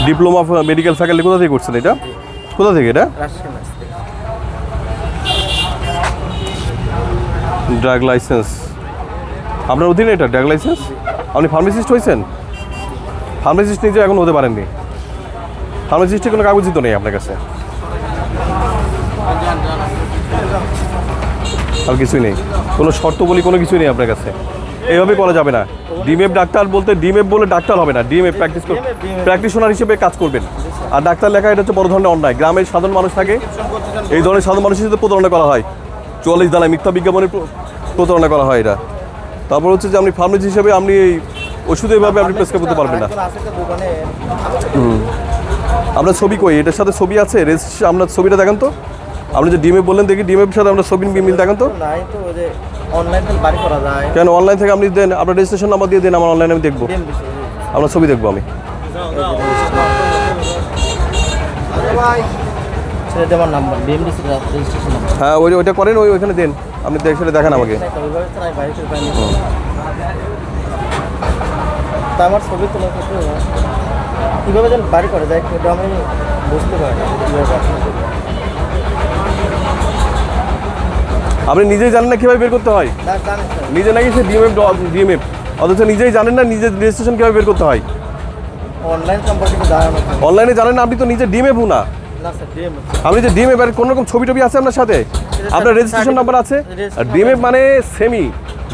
Diploma medical faculty কোথা থেকে করছেন এটা? কোথা থেকে এটা? ড্রাগ লাইসেন্স আপনার অধীনে এটা ড্রাগ লাইসেন্স? আপনি ফার্মাসিস্ট হয়েছেন? ফার্মাসিস্ট নিজে এখন হতে পারেননি। ফার্মাসিস্টের কোনো কাগজই তো নেই আপনার কাছে, আর কিছুই নেই, কোনো শর্ত বলি কোনো কিছুই নেই আপনার কাছে। এইভাবে করা যাবে না। ডিএমএফ ডাক্তার বলতে ডিএমএফ বলে ডাক্তার হবে না, ডিএমএফ প্র্যাকটিশনার হিসেবে কাজ করবেন। আর ডাক্তার লেখা এটা হচ্ছে বড় ধরনের অন্যায়। গ্রামের সাধারণ মানুষ থাকে, এই ধরনের সাধারণ মানুষের সাথে প্রতারণা করা হয়, 44 ধারায় মিথ্যা বিজ্ঞাপনের প্রতারণা করা হয় এটা। তারপর হচ্ছে যে আপনি ফার্মেসি হিসেবে আপনি এই ওষুধ এভাবে আপনি প্রেসক্রাইব করতে পারবেন না। আপনার ছবি কই? এটার সাথে ছবি আছে, রেজিস্ট্রেশন আপনার ছবিটা দেখেন তো। আপনি যে ডিএমএফ বললেন, দেখি ডিএমএফের সাথে আপনার ছবি মিল দেখেন তো। কেন অনলাইন থেকে আপনি দেন, আপনার রেজিস্ট্রেশন নাম্বার দিয়ে দেন, আমার অনলাইনে আমি দেখবো, আপনার ছবি দেখবো আমি। হ্যাঁ ওইটা করেন, ওইখানে দেন, আপনি সেটা দেখান আমাকে। আমার ছবি তোলা কীভাবে যেন বাড়ি করে যায় এটা আমি বুঝতে পারি না। আপনি নিজেই জানেন না কীভাবে বের করতে হয়? নিজে নাকি সে ডিএমএফ, অথচ নিজেই জানেন না নিজের রেজিস্ট্রেশন কীভাবে বের করতে হয়। অনলাইন সম্পর্কে অনলাইনে জানেন না, আপনি তো নিজে ডিএমএফও না। আপনি যে ডিএমএফ আর কোনো রকম ছবি টবি আছে আপনার সাথে? আপনার রেজিস্ট্রেশন নাম্বার আছে? আর ডিএমএফ মানে সেমি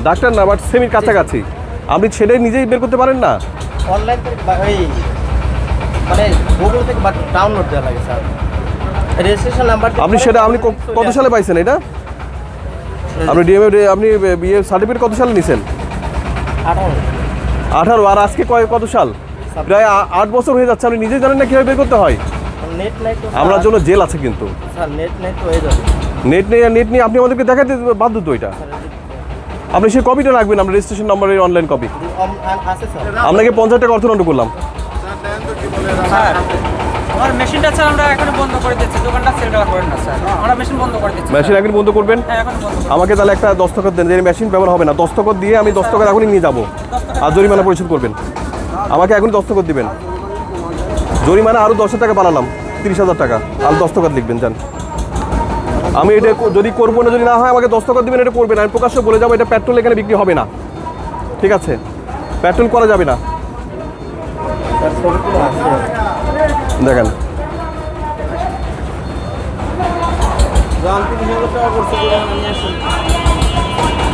ডাক্তার না, বাট সেমির কাছাকাছি। আপনি সেটাই নিজেই বের করতে পারেন না। অনলাইন থেকে মানে গুগল থেকে ডাউনলোড দেওয়া লাগে স্যার রেজিস্ট্রেশন নাম্বার। আপনি সেটা আপনি কত সালে পাইছেন এটা? আপনি ডিএমএফ আপনি বিএ সার্টিফিকেট কত সালে নিছেন? 18। আর আজকে কত সাল? প্রায় 8 বছর হয়ে যাচ্ছে। আপনি নিজেই জানেন না কীভাবে বের করতে হয়। নেট নাই তো আপনার জন্য জেল আছে কিন্তু। স্যার নেট নাই তো হয়ে যাবে। নেট নেই, আর নেট নিয়ে আপনি আমাদেরকে দেখাতে বাধ্য তো। এটা আপনি সেই কপিটা রাখবেন, আপনার রেজিস্ট্রেশন নাম্বারের অনলাইন কপি। আপনাকে 50 টাকা অর্থদণ্ড করলাম। স্যার আমার মেশিনটা স্যার আমরা এখন বন্ধ করে দিচ্ছি, দোকানটা সেল করেন না স্যার, আমরা মেশিন বন্ধ করে দিচ্ছি। মেশিন এখন বন্ধ করবেন? আমাকে তাহলে একটা দস্তখত দেন যে মেশিন ব্যবহার হবে না। দস্তখত দিয়ে আমি দস্তখত এখনই নিয়ে যাবো, আর জরিমানা পরিশোধ করবেন। আমাকে এখনই দস্তখত দিবেন। জরিমানা আরও 10,000 টাকা বানালাম, 30,000 টাকা। আর দস্তখত লিখবেন যান। আমি এটা যদি করবো না, যদি না হয় আমাকে দস্তখত দিবেন, এটা করবেন। আমি প্রকাশ্য বলে যাবো এটা পেট্রোল এখানে বিক্রি হবে না, ঠিক আছে? পেট্রোল করা যাবে না। দেখেন